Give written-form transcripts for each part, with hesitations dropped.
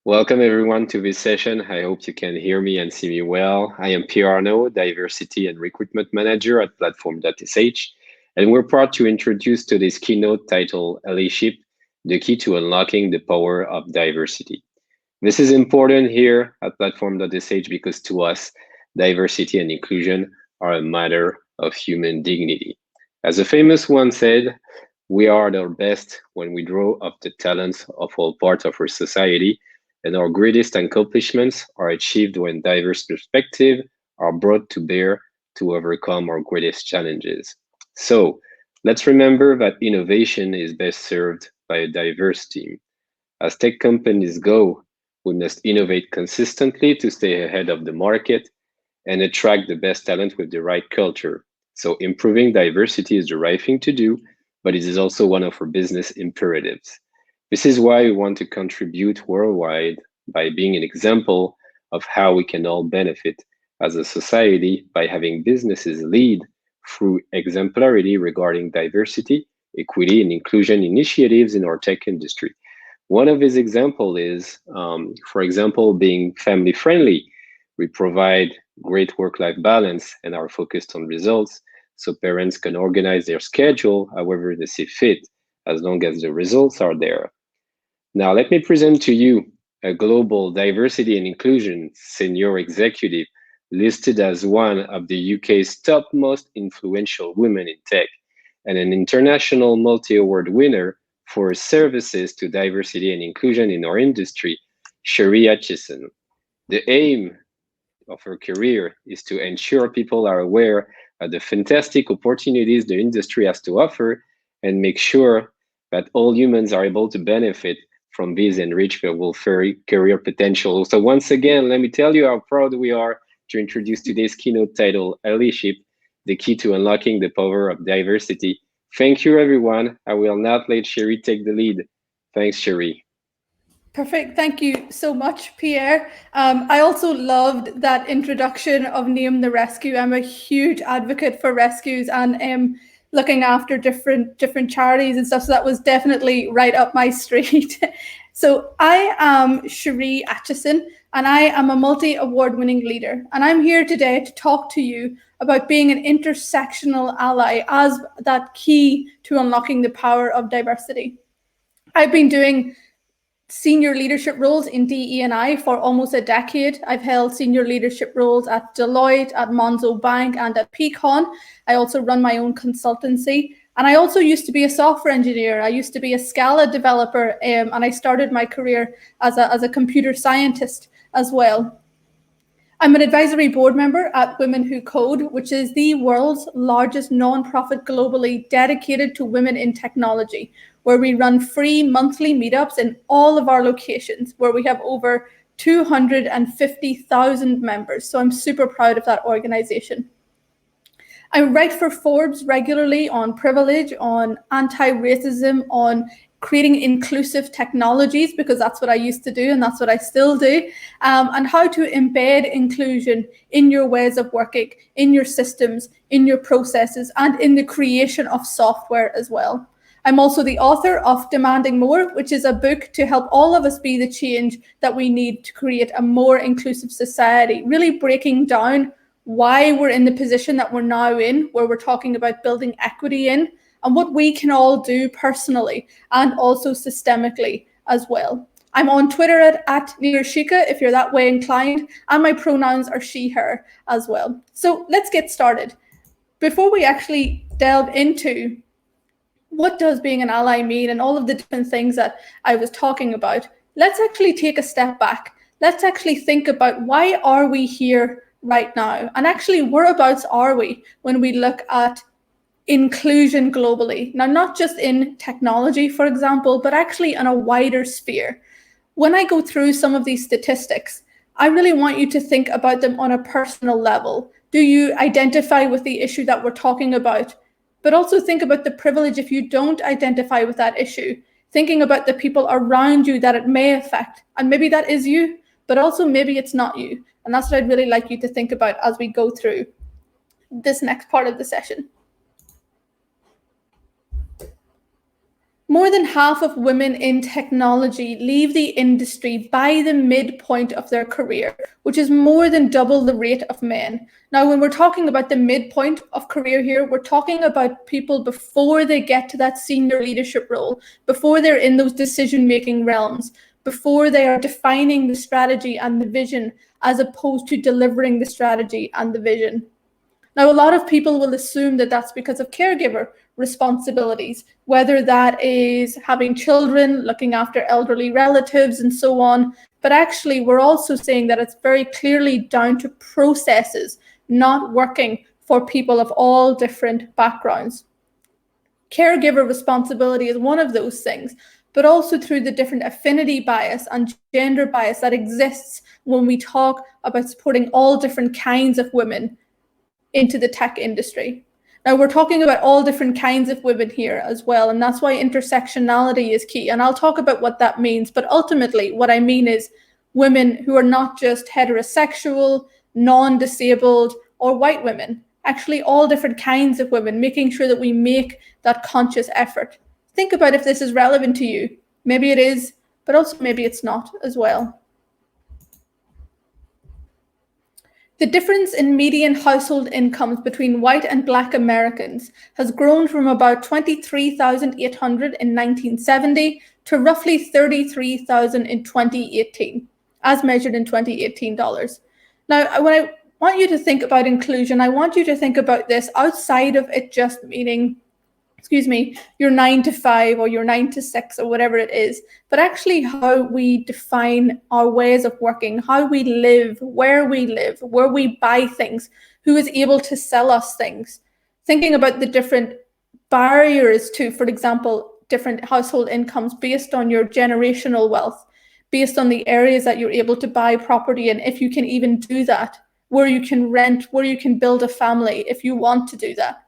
Welcome everyone to this session. I hope you can hear me and see me well. I am Pierre Arnaud, Diversity and Recruitment Manager at Platform.sh, and we're proud to introduce today's keynote titled Allyship, the key to unlocking the power of diversity. This is important here at Platform.sh because to us, diversity and inclusion are a matter of human dignity. As a famous one said, we are at our best when we draw up the talents of all parts of our society, and our greatest accomplishments are achieved when diverse perspectives are brought to bear to overcome our greatest challenges. So let's remember that innovation is best served by a diverse team. As tech companies go, we must innovate consistently to stay ahead of the market and attract the best talent with the right culture. So improving diversity is the right thing to do, but it is also one of our business imperatives. This is why we want to contribute worldwide by being an example of how we can all benefit as a society by having businesses lead through exemplarity regarding diversity, equity, and inclusion initiatives in our tech industry. One of his examples is, for example, being family friendly. We provide great work-life balance and are focused on results so parents can organize their schedule however they see fit, as long as the results are there. Now, let me present to you a global diversity and inclusion senior executive listed as one of the UK's top most influential women in tech and an international multi-award winner for services to diversity and inclusion in our industry, Cheryl Atchison. The aim of her career is to ensure people are aware of the fantastic opportunities the industry has to offer and make sure that all humans are able to benefit from these enriched career potential. So once again, let me tell you how proud we are to introduce today's keynote title, Allyship, the key to unlocking the power of diversity. Thank you, everyone. I will now let Cheryl take the lead. Thanks, Cheryl. Perfect. Thank you so much, Pierre. I also loved that introduction of Name the Rescue. I'm a huge advocate for rescues and looking after different charities and stuff. So that was definitely right up my street. So I am Cheryl Atchison, and I am a multi-award-winning leader. And I'm here today to talk to you about being an intersectional ally as that key to unlocking the power of diversity. I've been doing senior leadership roles in DE&I for almost a decade. I've held senior leadership roles at Deloitte, at Monzo Bank, and at Peakon. I also run my own consultancy. And I also used to be a software engineer. I used to be a Scala developer, and I started my career as a computer scientist as well. I'm an advisory board member at Women Who Code, which is the world's largest nonprofit globally dedicated to women in technology, where we run free monthly meetups in all of our locations, where we have over 250,000 members. So I'm super proud of that organization. I write for Forbes regularly on privilege, on anti-racism, on creating inclusive technologies, because that's what I used to do and that's what I still do, and how to embed inclusion in your ways of working, in your systems, in your processes, and in the creation of software as well. I'm also the author of Demanding More, which is a book to help all of us be the change that we need to create a more inclusive society, really breaking down why we're in the position that we're now in, where we're talking about building equity in, and what we can all do personally and also systemically as well. I'm on Twitter at Nirashika if you're that way inclined, and my pronouns are she, her as well. So let's get started. Before we actually delve into what does being an ally mean and all of the different things that I was talking about, let's actually take a step back. Let's actually think about why are we here right now? And actually, whereabouts are we when we look at inclusion globally? Now, not just in technology, for example, but actually in a wider sphere. When I go through some of these statistics, I really want you to think about them on a personal level. Do you identify with the issue that we're talking about? But also think about the privilege if you don't identify with that issue, thinking about the people around you that it may affect. And maybe that is you, but also maybe it's not you. And that's what I'd really like you to think about as we go through this next part of the session. More than half of women in technology leave the industry by the midpoint of their career, which is more than double the rate of men. Now, when we're talking about the midpoint of career here, we're talking about people before they get to that senior leadership role, before they're in those decision-making realms, before they are defining the strategy and the vision, as opposed to delivering the strategy and the vision. Now, a lot of people will assume that that's because of caregiver responsibilities, whether that is having children, looking after elderly relatives, and so on. But actually, we're also saying that it's very clearly down to processes not working for people of all different backgrounds. Caregiver responsibility is one of those things, but also through the different affinity bias and gender bias that exists when we talk about supporting all different kinds of women into the tech industry. Now, we're talking about all different kinds of women here as well, and that's why intersectionality is key. And I'll talk about what that means, but ultimately what I mean is women who are not just heterosexual, non-disabled, or white women, actually all different kinds of women, making sure that we make that conscious effort. Think about if this is relevant to you. Maybe it is, but also maybe it's not as well. The difference in median household incomes between white and Black Americans has grown from about 23,800 in 1970 to roughly 33,000 in 2018, as measured in 2018 dollars. Now, when I want you to think about inclusion, I want you to think about this outside of it just meaning your 9 to 5 or your 9 to 6 or whatever it is, but actually how we define our ways of working, how we live, where we buy things, who is able to sell us things. Thinking about the different barriers to, for example, different household incomes based on your generational wealth, based on the areas that you're able to buy property in, if you can even do that, where you can rent, where you can build a family if you want to do that.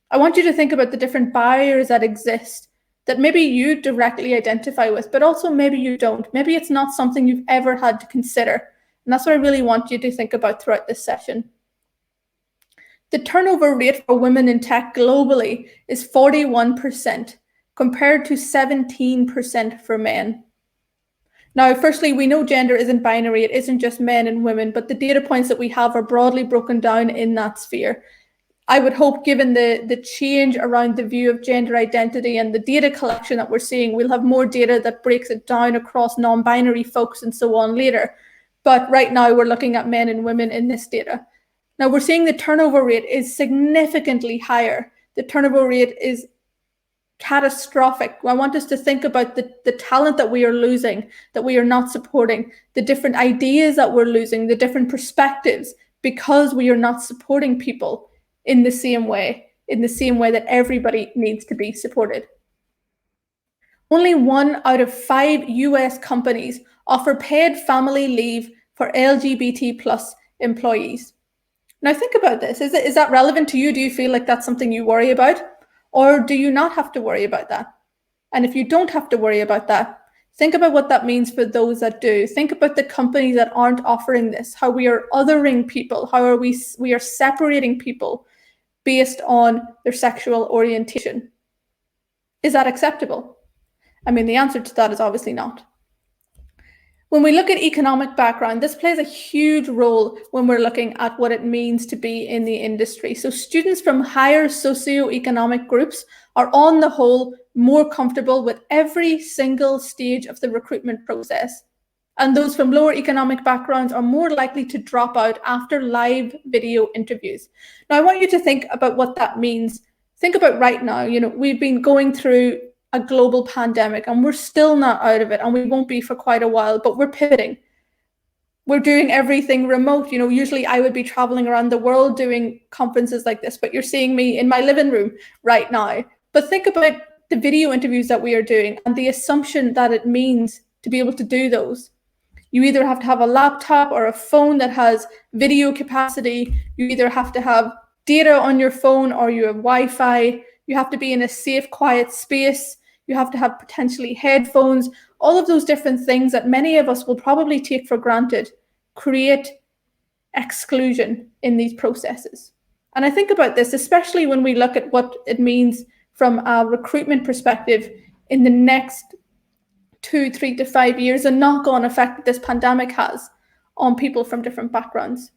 I want you to think about the different barriers that exist that maybe you directly identify with, but also maybe you don't. Maybe it's not something you've ever had to consider. And that's what I really want you to think about throughout this session. The turnover rate for women in tech globally is 41%, compared to 17% for men. Now, firstly, we know gender isn't binary. It isn't just men and women, but the data points that we have are broadly broken down in that sphere. I would hope, given the change around the view of gender identity and the data collection that we're seeing, we'll have more data that breaks it down across non-binary folks and so on later. But right now, we're looking at men and women in this data. Now, we're seeing the turnover rate is significantly higher. The turnover rate is catastrophic. I want us to think about the talent that we are losing, that we are not supporting, the different ideas that we're losing, the different perspectives, because we are not supporting people in the same way that everybody needs to be supported. Only 1 out of 5 US companies offer paid family leave for LGBT plus employees. Now think about this. Is that relevant to you? Do you feel like that's something you worry about? Or do you not have to worry about that? And if you don't have to worry about that, think about what that means for those that do. Think about the companies that aren't offering this, how we are othering people, how we are separating people based on their sexual orientation. Is that acceptable? I mean, the answer to that is obviously not. When we look at economic background, this plays a huge role when we're looking at what it means to be in the industry. So students from higher socioeconomic groups are on the whole more comfortable with every single stage of the recruitment process. And those from lower economic backgrounds are more likely to drop out after live video interviews. Now, I want you to think about what that means. Think about right now, we've been going through a global pandemic and we're still not out of it, and we won't be for quite a while, but we're pivoting. We're doing everything remote. Usually I would be traveling around the world doing conferences like this, but you're seeing me in my living room right now. But think about the video interviews that we are doing and the assumption that it means to be able to do those. You either have to have a laptop or a phone that has video capacity. You either have to have data on your phone or you have Wi-Fi. You have to be in a safe, quiet space. You have to have potentially headphones. All of those different things that many of us will probably take for granted create exclusion in these processes. And I think about this, especially when we look at what it means from a recruitment perspective in the next 2, 3 to 5 years, the knock-on effect that this pandemic has on people from different backgrounds.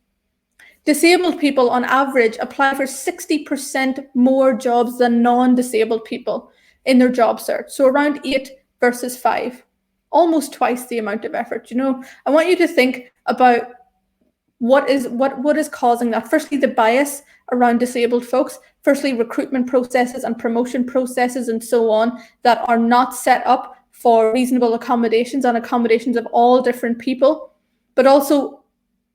Disabled people on average apply for 60% more jobs than non-disabled people in their job search. So around 8 versus 5, almost twice the amount of effort. You know, I want you to think about what is causing that. Firstly, the bias around disabled folks. Firstly, recruitment processes and promotion processes and so on that are not set up for reasonable accommodations and accommodations of all different people, but also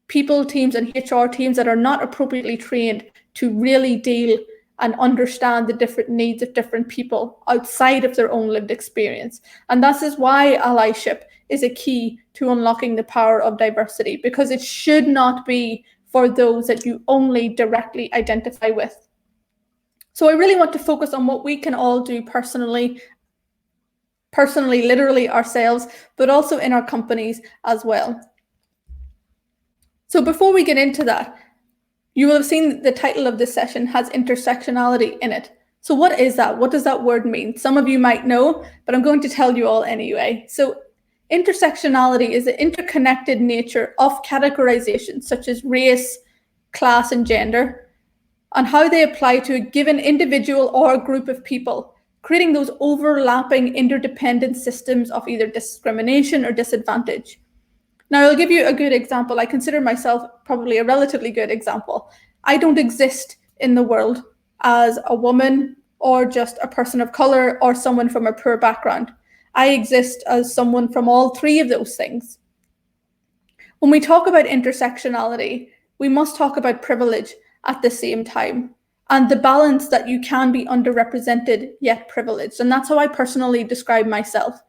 people teams and HR teams that are not appropriately trained to really deal and understand the different needs of different people outside of their own lived experience. And that is why allyship is a key to unlocking the power of diversity, because it should not be for those that you only directly identify with. So I really want to focus on what we can all do personally, literally ourselves, but also in our companies as well. So before we get into that, you will have seen the title of this session has intersectionality in it. So what is that? What does that word mean? Some of you might know, but I'm going to tell you all anyway. So intersectionality is the interconnected nature of categorizations such as race, class, and gender, and how they apply to a given individual or group of people, creating those overlapping interdependent systems of either discrimination or disadvantage. Now, I'll give you a good example. I consider myself probably a relatively good example. I don't exist in the world as a woman or just a person of color or someone from a poor background. I exist as someone from all three of those things. When we talk about intersectionality, we must talk about privilege at the same time, and the balance that you can be underrepresented yet privileged. And that's how I personally describe myself.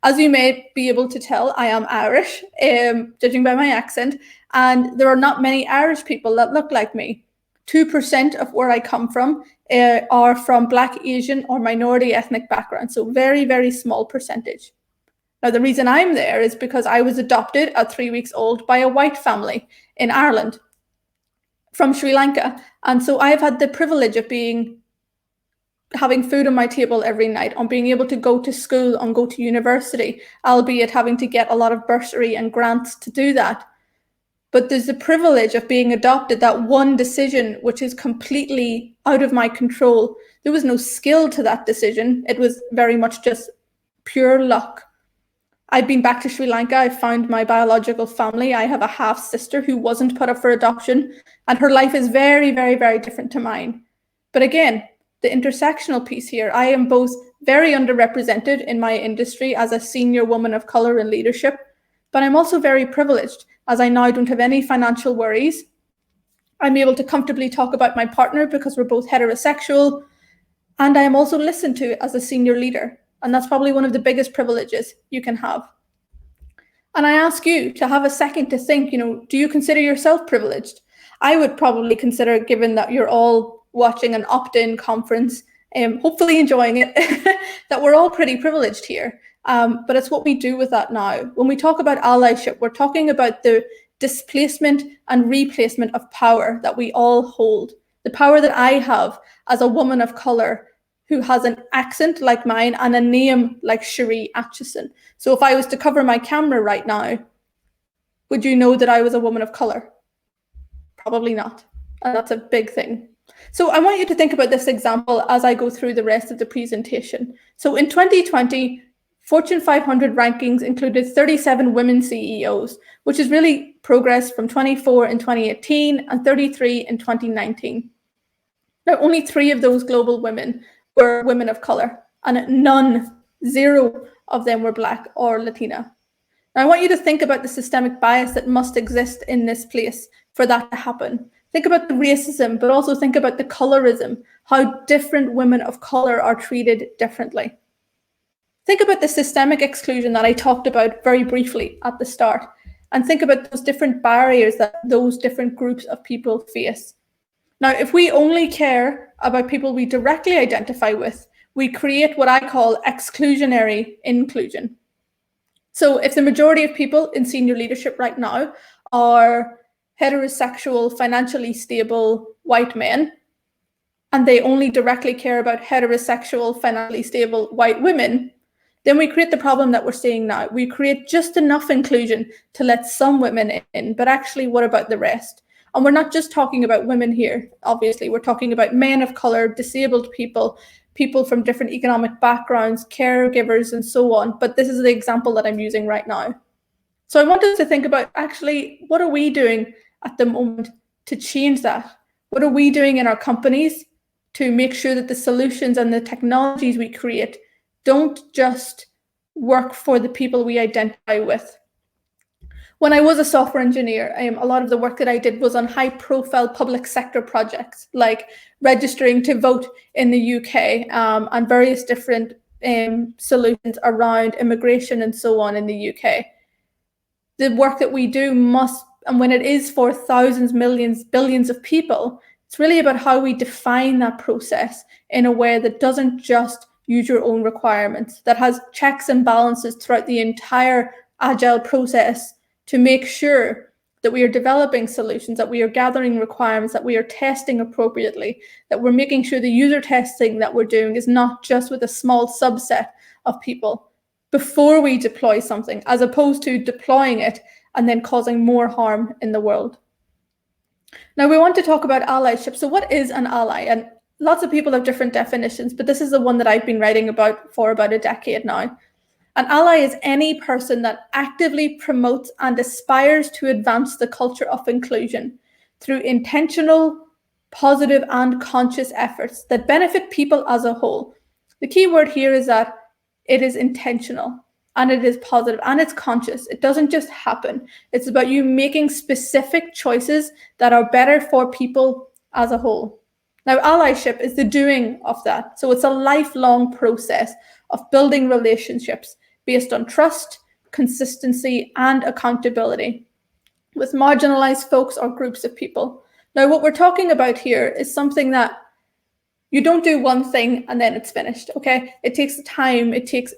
As you may be able to tell, I am Irish, judging by my accent, and there are not many Irish people that look like me. 2% of where I come from are from Black, Asian, or minority ethnic backgrounds, so very, very small percentage. Now, the reason I'm there is because I was adopted at 3 weeks old by a white family in Ireland from Sri Lanka, and so I've had the privilege of having food on my table every night, on being able to go to school, on go to university, albeit having to get a lot of bursary and grants to do that. But there's the privilege of being adopted, that one decision which is completely out of my control. There was no skill to that decision. It was very much just pure luck. I've been back to Sri Lanka. I found my biological family. I have a half sister who wasn't put up for adoption, and her life is very, very, very different to mine. But again, the intersectional piece here, I am both very underrepresented in my industry as a senior woman of color in leadership, but I'm also very privileged as I now don't have any financial worries. I'm able to comfortably talk about my partner because we're both heterosexual, and I am also listened to as a senior leader. And that's probably one of the biggest privileges you can have. And I ask you to have a second to think, do you consider yourself privileged? I would probably consider, given that you're all watching an opt-in conference, hopefully enjoying it, that we're all pretty privileged here. But it's what we do with that now. When we talk about allyship, we're talking about the displacement and replacement of power that we all hold. The power that I have as a woman of color who has an accent like mine and a name like Cherie Atchison. So if I was to cover my camera right now, would you know that I was a woman of color? Probably not. And that's a big thing. So I want you to think about this example as I go through the rest of the presentation. So in 2020, Fortune 500 rankings included 37 women CEOs, which is really progress from 24 in 2018 and 33 in 2019. Now, only 3 of those global women were women of color, and 0 of them were Black or Latina. Now, I want you to think about the systemic bias that must exist in this place for that to happen. Think about the racism, but also think about the colorism, how different women of color are treated differently. Think about the systemic exclusion that I talked about very briefly at the start, and think about those different barriers that those different groups of people face. Now, if we only care about people we directly identify with, we create what I call exclusionary inclusion. So if the majority of people in senior leadership right now are heterosexual, financially stable white men, and they only directly care about heterosexual, financially stable white women, then we create the problem that we're seeing now. We create just enough inclusion to let some women in, but actually, what about the rest? And we're not just talking about women here, obviously. We're talking about men of color, disabled people, people from different economic backgrounds, caregivers, and so on. But this is the example that I'm using right now. So I want us to think about, actually, what are we doing at the moment to change that? What are we doing in our companies to make sure that the solutions and the technologies we create don't just work for the people we identify with? When I was a software engineer, a lot of the work that I did was on high-profile public sector projects, like registering to vote in the UK, and various different solutions around immigration and so on in the UK. The work that we do must, and when it is for thousands, millions, billions of people, it's really about how we define that process in a way that doesn't just use your own requirements, that has checks and balances throughout the entire agile process to make sure that we are developing solutions, that we are gathering requirements, that we are testing appropriately, that we're making sure the user testing that we're doing is not just with a small subset of people before we deploy something, as opposed to deploying it and then causing more harm in the world. Now, we want to talk about allyship. So what is an ally? And lots of people have different definitions, but this is the one that I've been writing about for about a decade now. An ally is any person that actively promotes and aspires to advance the culture of inclusion through intentional, positive, and conscious efforts that benefit people as a whole. The key word here is that it is intentional, and it is positive, and it's conscious. It doesn't just happen. It's about you making specific choices that are better for people as a whole. Now, allyship is the doing of that. So it's a lifelong process of building relationships based on trust, consistency, and accountability with marginalized folks or groups of people. Now, what we're talking about here is something that you don't do one thing and then it's finished, okay? It takes time, it takes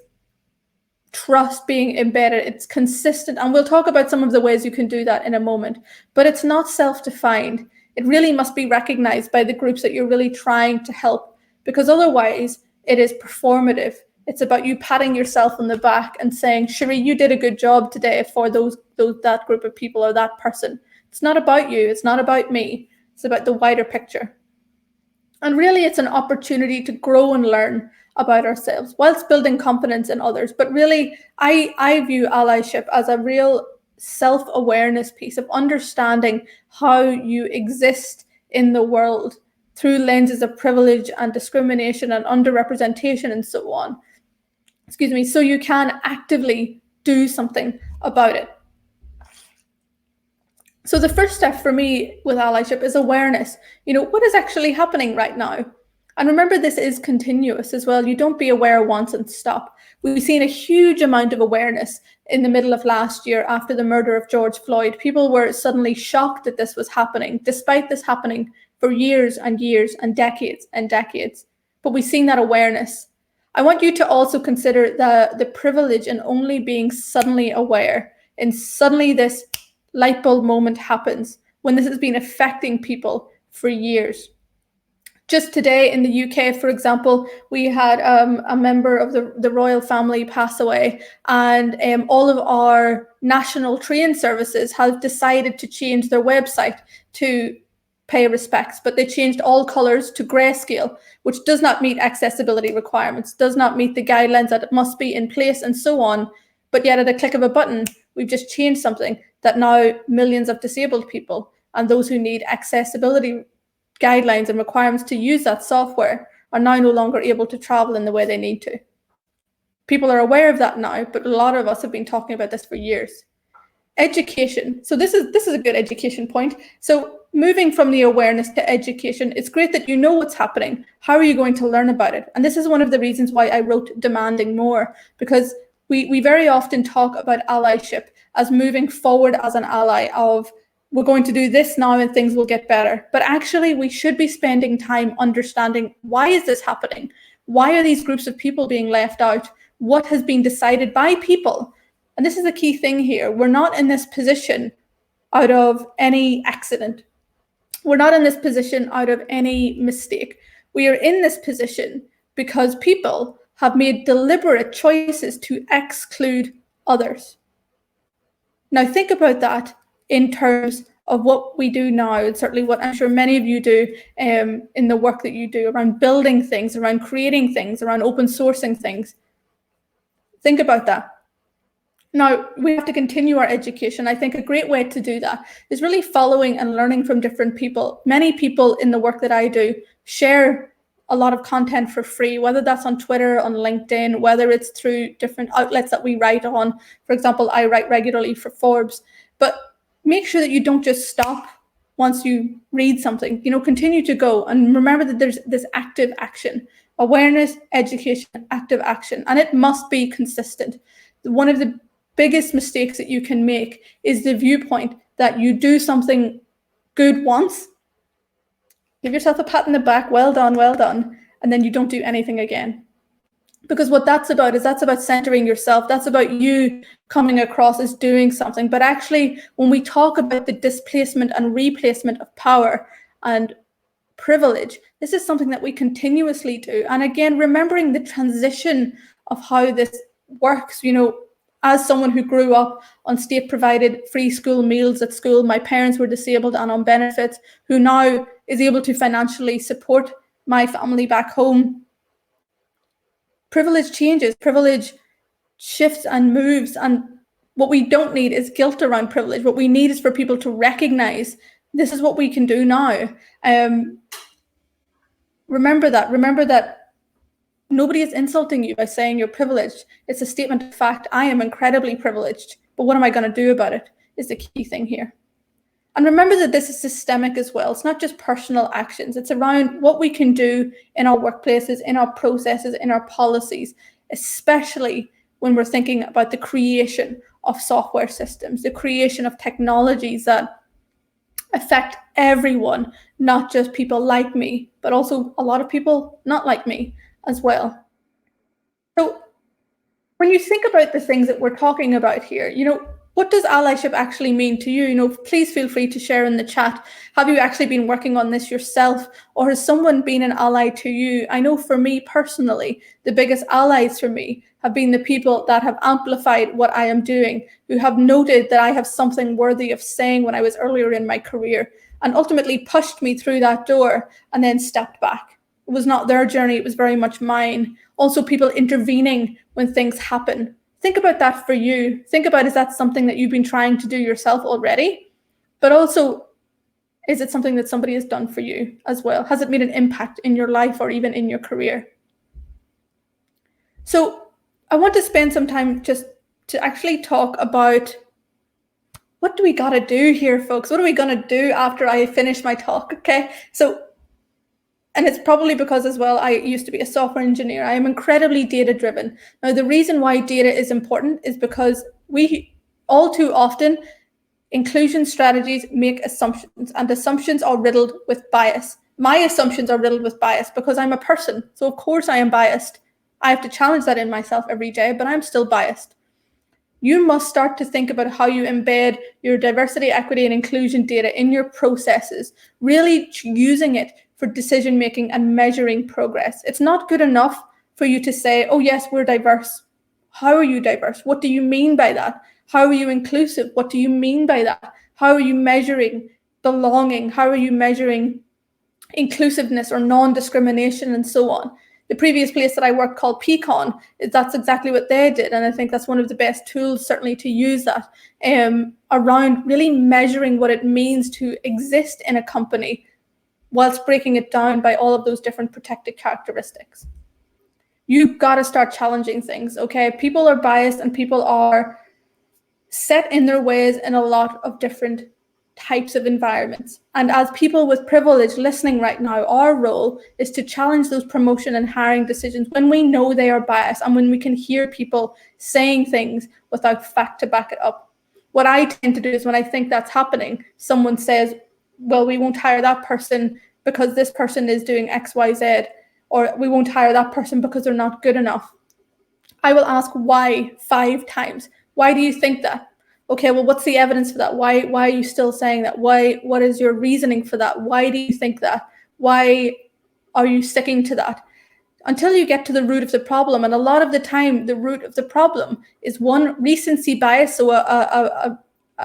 trust being embedded, it's consistent, and we'll talk about some of the ways you can do that in a moment, but it's not self-defined. It really must be recognized by the groups that you're really trying to help, because otherwise it is performative. It's about you patting yourself on the back and saying, Cheryl, you did a good job today for that group of people or that person. It's not about you, it's not about me, it's about the wider picture. And really, it's an opportunity to grow and learn about ourselves whilst building confidence in others. But really, I view allyship as a real self-awareness piece of understanding how you exist in the world through lenses of privilege and discrimination and underrepresentation and so on. So you can actively do something about it. So the first step for me with allyship is awareness. What is actually happening right now? And remember, this is continuous as well. You don't be aware once and stop. We've seen a huge amount of awareness in the middle of last year after the murder of George Floyd. People were suddenly shocked that this was happening, despite this happening for years and years and decades and decades. But we've seen that awareness. I want you to also consider the privilege in only being suddenly aware, and suddenly this light bulb moment happens when this has been affecting people for years. Just today in the UK, for example, we had a member of the royal family pass away, and all of our national train services have decided to change their website to pay respects, but they changed all colors to grayscale, which does not meet accessibility requirements, does not meet the guidelines that it must be in place and so on. But yet at a click of a button, we've just changed something that now millions of disabled people and those who need accessibility guidelines and requirements to use that software are now no longer able to travel in the way they need to. People are aware of that now, but a lot of us have been talking about this for years. Education. So this is a good education point. So moving from the awareness to education, it's great that you know what's happening. How are you going to learn about it? And this is one of the reasons why I wrote Demanding More, because we very often talk about allyship as moving forward as an ally of, we're going to do this now and things will get better. But actually, we should be spending time understanding, why is this happening? Why are these groups of people being left out? What has been decided by people? And this is the key thing here. We're not in this position out of any accident. We're not in this position out of any mistake. We are in this position because people have made deliberate choices to exclude others. Now think about that in terms of what we do now, and certainly what I'm sure many of you do in the work that you do around building things, around creating things, around open sourcing things. Think about that. Now, we have to continue our education. I think a great way to do that is really following and learning from different people. Many people in the work that I do share a lot of content for free, whether that's on Twitter, on LinkedIn, whether it's through different outlets that we write on. For example, I write regularly for Forbes. But make sure that you don't just stop once you read something. Continue to go. And remember that there's this active action. Awareness, education, active action. And it must be consistent. One of the biggest mistakes that you can make is the viewpoint that you do something good once, give yourself a pat in the back, well done, and then you don't do anything again. Because what that's about is that's about centering yourself. That's about you coming across as doing something. But actually, when we talk about the displacement and replacement of power and privilege, this is something that we continuously do. And again, remembering the transition of how this works, as someone who grew up on state-provided free school meals at school, my parents were disabled and on benefits, who now is able to financially support my family back home. Privilege changes, privilege shifts and moves, and what we don't need is guilt around privilege. What we need is for people to recognize this is what we can do now. Remember that nobody is insulting you by saying you're privileged. It's a statement of fact. I am incredibly privileged, but what am I going to do about it is the key thing here. And remember that this is systemic as well. It's not just personal actions. It's around what we can do in our workplaces, in our processes, in our policies, especially when we're thinking about the creation of software systems, the creation of technologies that affect everyone, not just people like me, but also a lot of people not like me as well. So when you think about the things that we're talking about here, what does allyship actually mean to you? Please feel free to share in the chat. Have you actually been working on this yourself, or has someone been an ally to you? I know for me personally, the biggest allies for me have been the people that have amplified what I am doing, who have noted that I have something worthy of saying when I was earlier in my career, and ultimately pushed me through that door and then stepped back. It was not their journey, it was very much mine. Also, people intervening when things happen. Think about that for you. Think about, is that something that you've been trying to do yourself already? But also, is it something that somebody has done for you as well? Has it made an impact in your life or even in your career? So I want to spend some time just to actually talk about what do we got to do here, folks? What are we going to do after I finish my talk? Okay, and it's probably because as well, I used to be a software engineer. I am incredibly data-driven. Now, the reason why data is important is because we all too often, inclusion strategies make assumptions, and assumptions are riddled with bias. My assumptions are riddled with bias because I'm a person. So of course I am biased. I have to challenge that in myself every day, but I'm still biased. You must start to think about how you embed your diversity, equity, and inclusion data in your processes, really using it for decision-making and measuring progress. It's not good enough for you to say, oh yes, we're diverse. How are you diverse? What do you mean by that? How are you inclusive? What do you mean by that? How are you measuring belonging? How are you measuring inclusiveness or non-discrimination and so on? The previous place that I worked called Pecan, that's exactly what they did. And I think that's one of the best tools certainly to use that around really measuring what it means to exist in a company whilst breaking it down by all of those different protected characteristics. You've got to start challenging things, okay? People are biased and people are set in their ways in a lot of different types of environments. And as people with privilege listening right now, our role is to challenge those promotion and hiring decisions when we know they are biased and when we can hear people saying things without fact to back it up. What I tend to do is when I think that's happening, someone says, well, we won't hire that person because this person is doing X, Y, Z, or we won't hire that person because they're not good enough. I will ask why 5 times. Why do you think that? Okay, well, what's the evidence for that? Why are you still saying that? What is your reasoning for that? Why do you think that? Why are you sticking to that? until you get to the root of the problem. And a lot of the time, the root of the problem is one, recency bias, so a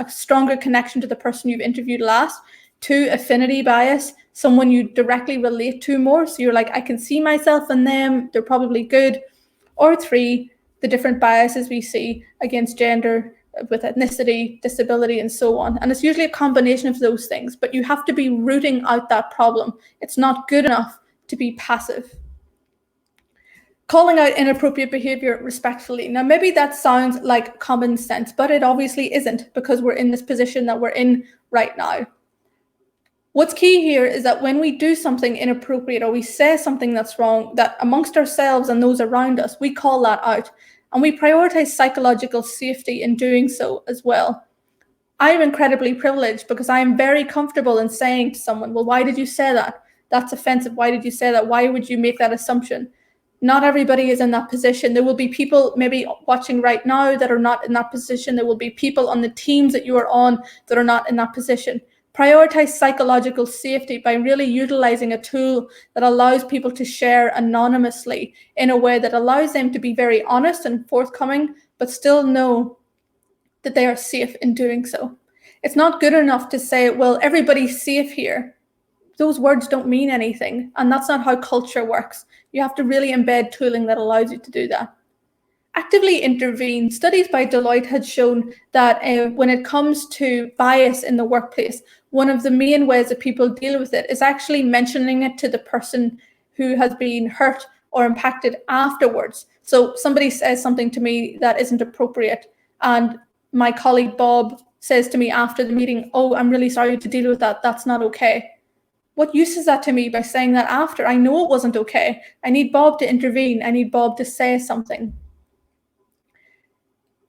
stronger connection to the person you've interviewed last. Two, affinity bias, someone you directly relate to more. So you're like, I can see myself in them, they're probably good. Or three, the different biases we see against gender, with ethnicity, disability, and so on. And it's usually a combination of those things, but you have to be rooting out that problem. It's not good enough to be passive. Calling out inappropriate behavior respectfully. Now, maybe that sounds like common sense, but it obviously isn't, because we're in this position that we're in right now. What's key here is that when we do something inappropriate or we say something that's wrong, that amongst ourselves and those around us, we call that out. And we prioritize psychological safety in doing so as well. I'm incredibly privileged because I am very comfortable in saying to someone, well, why did you say that? That's offensive. Why did you say that? Why would you make that assumption? Not everybody is in that position. There will be people maybe watching right now that are not in that position. There will be people on the teams that you are on that are not in that position. Prioritize psychological safety by really utilizing a tool that allows people to share anonymously in a way that allows them to be very honest and forthcoming, but still know that they are safe in doing so. It's not good enough to say, well, everybody's safe here. Those words don't mean anything, and that's not how culture works. You have to really embed tooling that allows you to do that. Actively intervene. Studies by Deloitte had shown that when it comes to bias in the workplace, one of the main ways that people deal with it is actually mentioning it to the person who has been hurt or impacted afterwards. So somebody says something to me that isn't appropriate, and my colleague Bob says to me after the meeting, oh, I'm really sorry to deal with that. That's not okay. What use is that to me by saying that after? I know it wasn't okay. I need Bob to intervene. I need Bob to say something.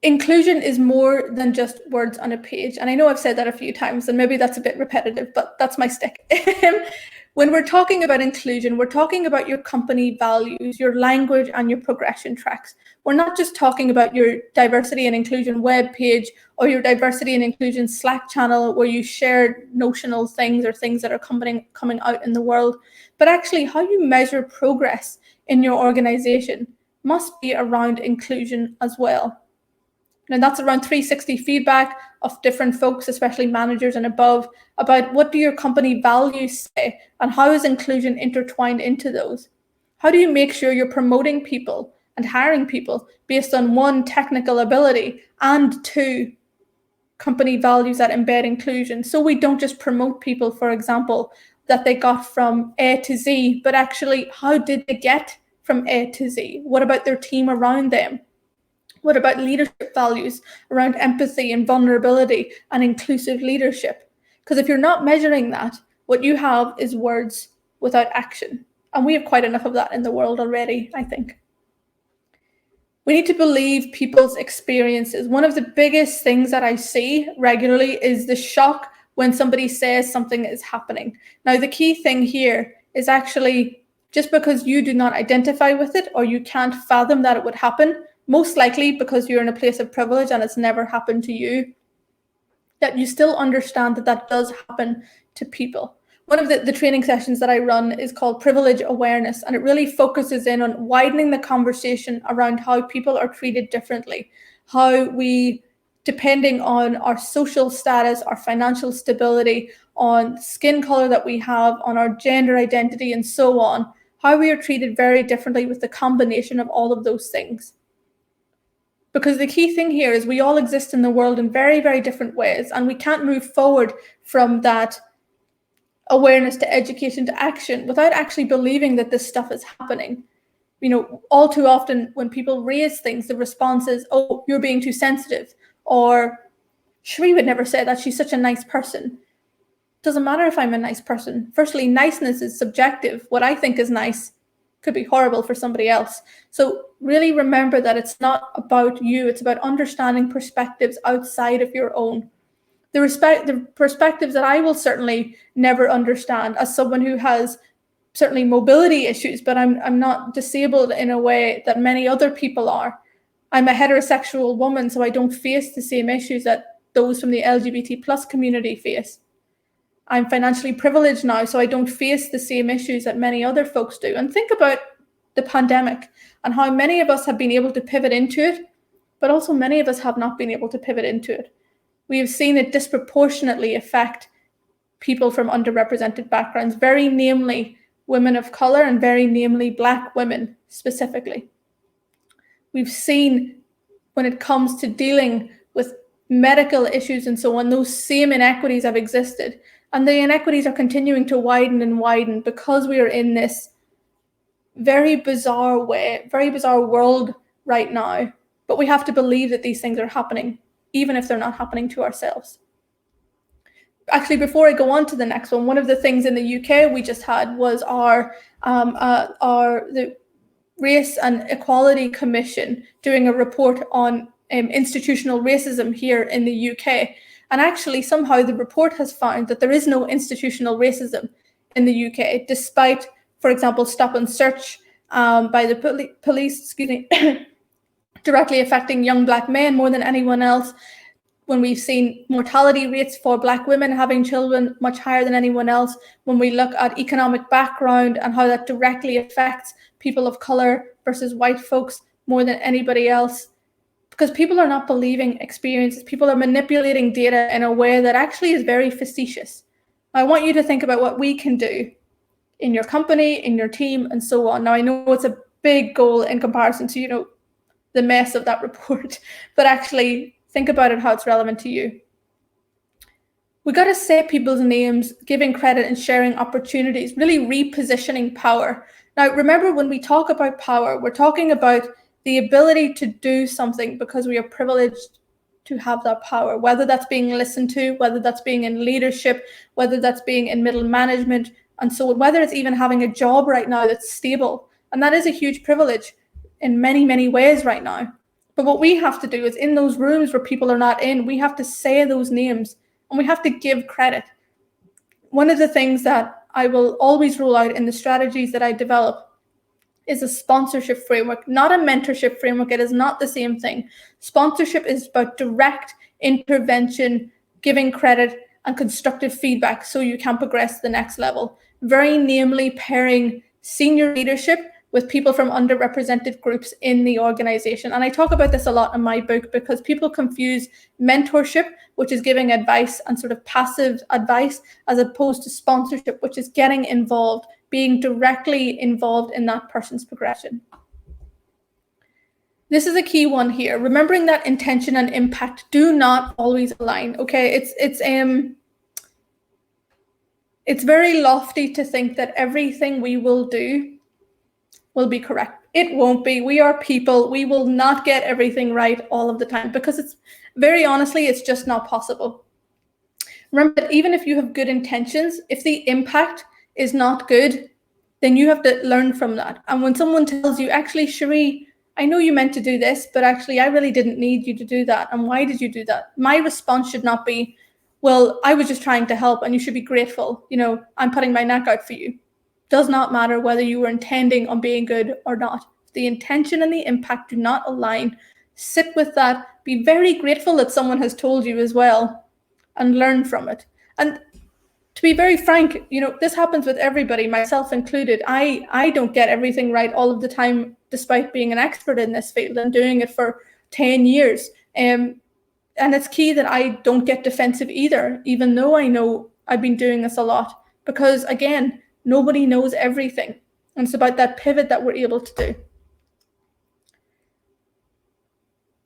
Inclusion is more than just words on a page. And I know I've said that a few times, and maybe that's a bit repetitive, but that's my stick. When we're talking about inclusion, we're talking about your company values, your language, and your progression tracks. We're not just talking about your diversity and inclusion web page or your diversity and inclusion Slack channel where you share notional things or things that are coming out in the world, but actually how you measure progress in your organization must be around inclusion as well. And that's around 360 feedback of different folks, especially managers and above, about what do your company values say and how is inclusion intertwined into those? How do you make sure you're promoting people and hiring people based on one, technical ability, and two, company values that embed inclusion? So we don't just promote people, for example, that they got from A to Z, but actually how did they get from A to Z? What about their team around them? What about leadership values around empathy and vulnerability and inclusive leadership? Because if you're not measuring that, what you have is words without action. And we have quite enough of that in the world already, I think. We need to believe people's experiences. One of the biggest things that I see regularly is the shock when somebody says something is happening. Now, the key thing here is actually just because you do not identify with it or you can't fathom that it would happen, most likely because you're in a place of privilege and it's never happened to you, that you still understand that that does happen to people. One of the training sessions that I run is called Privilege Awareness, and it really focuses in on widening the conversation around how people are treated differently, how we, depending on our social status, our financial stability, on skin color that we have, on our gender identity, and so on, how we are treated very differently with the combination of all of those things. Because the key thing here is we all exist in the world in very, very different ways, and we can't move forward from that awareness to education to action without actually believing that this stuff is happening. You know, all too often when people raise things, the response is, oh, you're being too sensitive, or Sheree would never say that, she's such a nice person. Doesn't matter if I'm a nice person. Firstly, niceness is subjective. What I think is nice could be horrible for somebody else. So really remember that it's not about you, it's about understanding perspectives outside of your own. The perspectives that I will certainly never understand as someone who has certainly mobility issues, but I'm not disabled in a way that many other people are. I'm a heterosexual woman, so I don't face the same issues that those from the LGBT plus community face. I'm financially privileged now, so I don't face the same issues that many other folks do. And think about the pandemic, and how many of us have been able to pivot into it, but also many of us have not been able to pivot into it. We have seen it disproportionately affect people from underrepresented backgrounds, very namely women of color and very namely Black women specifically. We've seen when it comes to dealing with medical issues and so on, those same inequities have existed. And the inequities are continuing to widen and widen because we are in this very bizarre world right now. But we have to believe that these things are happening, even if they're not happening to ourselves. Actually, before I go on to the next one of the things in the UK we just had was the Race and Equality Commission doing a report on institutional racism here in the UK. And actually, somehow the report has found that there is no institutional racism in the UK, despite, for example, stop and search by the police, directly affecting young Black men more than anyone else. When we've seen mortality rates for Black women having children much higher than anyone else, when we look at economic background and how that directly affects people of color versus white folks more than anybody else, because people are not believing experiences. People are manipulating data in a way that actually is very facetious. I want you to think about what we can do in your company, in your team, and so on. Now, I know it's a big goal in comparison to, the mess of that report, but actually think about it, how it's relevant to you. We got to say people's names, giving credit and sharing opportunities, really repositioning power. Now, remember, when we talk about power, we're talking about the ability to do something because we are privileged to have that power, whether that's being listened to, whether that's being in leadership, whether that's being in middle management, and so on, whether it's even having a job right now that's stable. And that is a huge privilege in many, many ways right now. But what we have to do is, in those rooms where people are not in, we have to say those names and we have to give credit. One of the things that I will always roll out in the strategies that I develop is a sponsorship framework, not a mentorship framework. It is not the same thing. Sponsorship is about direct intervention, giving credit and constructive feedback so you can progress to the next level. Very namely, pairing senior leadership with people from underrepresented groups in the organization. And I talk about this a lot in my book because people confuse mentorship, which is giving advice and sort of passive advice, as opposed to sponsorship, which is getting involved, being directly involved in that person's progression. This is a key one here. Remembering that intention and impact do not always align. Okay, it's very lofty to think that everything we will do will be correct. It won't be. We are people. We will not get everything right all of the time because it's very honestly, it's just not possible. Remember that even if you have good intentions, if the impact is not good, then you have to learn from that. And when someone tells you, actually, Cherie, I know you meant to do this, but actually I really didn't need you to do that. And why did you do that? My response should not be, well, I was just trying to help and you should be grateful. I'm putting my neck out for you. Does not matter whether you were intending on being good or not. If the intention and the impact do not align, sit with that. Be very grateful that someone has told you as well and learn from it. And to be very frank, this happens with everybody, myself included. I don't get everything right all of the time, despite being an expert in this field and doing it for 10 years. And it's key that I don't get defensive either, even though I know I've been doing this a lot, because again, nobody knows everything. And it's about that pivot that we're able to do.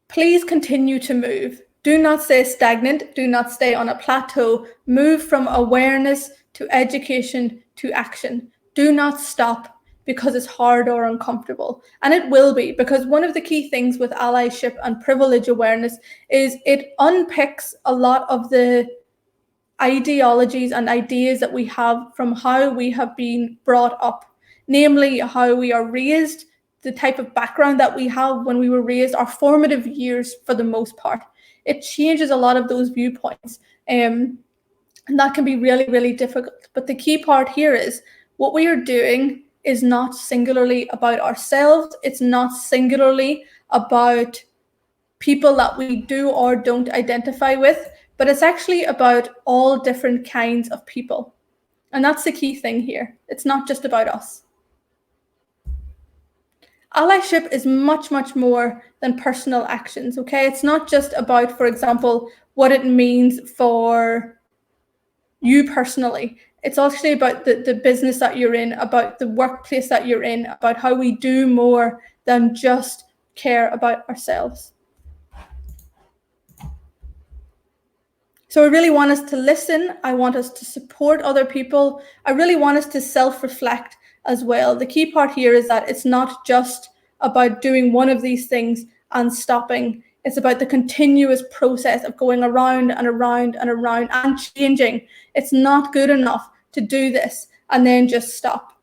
Please continue to move. Do not stay stagnant. Do not stay on a plateau. Move from awareness to education to action. Do not stop because it's hard or uncomfortable. And it will be, because one of the key things with allyship and privilege awareness is it unpicks a lot of the ideologies and ideas that we have from how we have been brought up, namely how we are raised, the type of background that we have when we were raised, our formative years for the most part. It changes a lot of those viewpoints, and that can be really, really difficult. But the key part here is what we are doing is not singularly about ourselves. It's not singularly about people that we do or don't identify with, but it's actually about all different kinds of people. And that's the key thing here. It's not just about us. Allyship is much, much more than personal actions, okay? It's not just about, for example, what it means for you personally. It's actually about the business that you're in, about the workplace that you're in, about how we do more than just care about ourselves. So I really want us to listen. I want us to support other people. I really want us to self-reflect as well. The key part here is that it's not just about doing one of these things and stopping. It's about the continuous process of going around and around and around and changing. It's not good enough to do this and then just stop.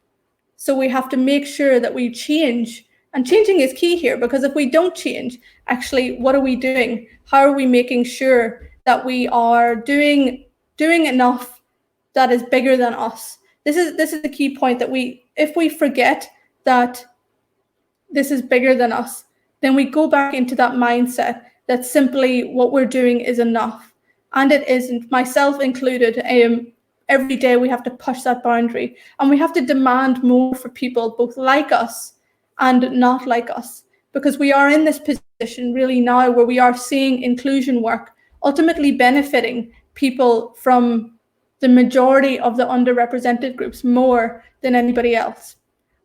So we have to make sure that we change. And changing is key here, because if we don't change, actually, what are we doing? How are we making sure that we are doing enough that is bigger than us? This is the key point, that if we forget that this is bigger than us, then we go back into that mindset that simply what we're doing is enough. And it isn't, myself included. Every day we have to push that boundary, and we have to demand more for people both like us and not like us, because we are in this position really now where we are seeing inclusion work ultimately benefiting people from the majority of the underrepresented groups more than anybody else.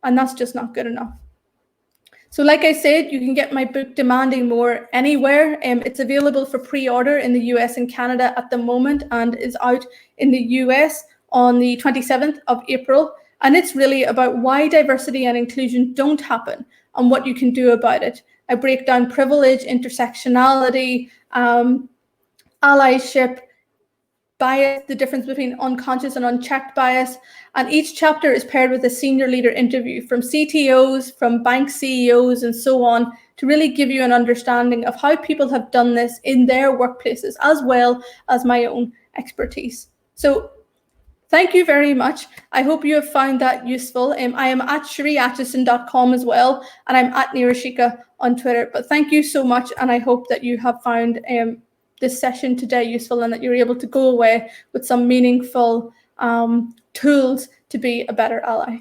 And that's just not good enough. So like I said, you can get my book Demanding More anywhere. It's available for pre-order in the US and Canada at the moment, and is out in the US on the 27th of April. And it's really about why diversity and inclusion don't happen and what you can do about it. I break down privilege, intersectionality, allyship, bias, the difference between unconscious and unchecked bias. And each chapter is paired with a senior leader interview from CTOs, from bank CEOs, and so on, to really give you an understanding of how people have done this in their workplaces, as well as my own expertise. So thank you very much. I hope you have found that useful. I am at SherieAtchison.com as well, and I'm at Nirashika on Twitter. But thank you so much, and I hope that you have found this session today useful, and that you're able to go away with some meaningful tools to be a better ally.